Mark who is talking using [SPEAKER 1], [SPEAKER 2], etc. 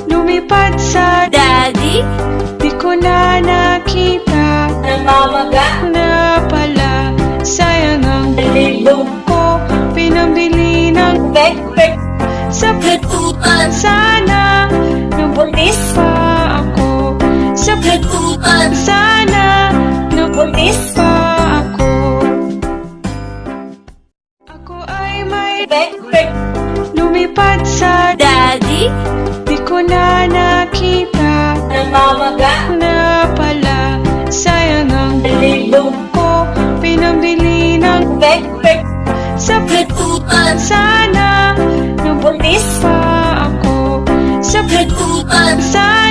[SPEAKER 1] Lumipad sa
[SPEAKER 2] Daddy,
[SPEAKER 1] di ko na nakita
[SPEAKER 2] namamaga
[SPEAKER 1] na pala. Sayang ang
[SPEAKER 2] libong
[SPEAKER 1] ko pinambili ng
[SPEAKER 2] backpack
[SPEAKER 1] sa
[SPEAKER 2] Lututan
[SPEAKER 1] sana
[SPEAKER 2] buntis
[SPEAKER 1] pa ako sa
[SPEAKER 2] Lututan
[SPEAKER 1] sana
[SPEAKER 2] buntis
[SPEAKER 1] pa ako. Ako ay may
[SPEAKER 2] backpack
[SPEAKER 1] lumipad sa
[SPEAKER 2] Daddy,
[SPEAKER 1] di ko na nakita
[SPEAKER 2] namamaga
[SPEAKER 1] na pala. Sayang ang
[SPEAKER 2] libong
[SPEAKER 1] ko pinambili ng
[SPEAKER 2] backpack
[SPEAKER 1] sa
[SPEAKER 2] Lututan
[SPEAKER 1] sana
[SPEAKER 2] buntis
[SPEAKER 1] pa ako sa
[SPEAKER 2] Lututan
[SPEAKER 1] sana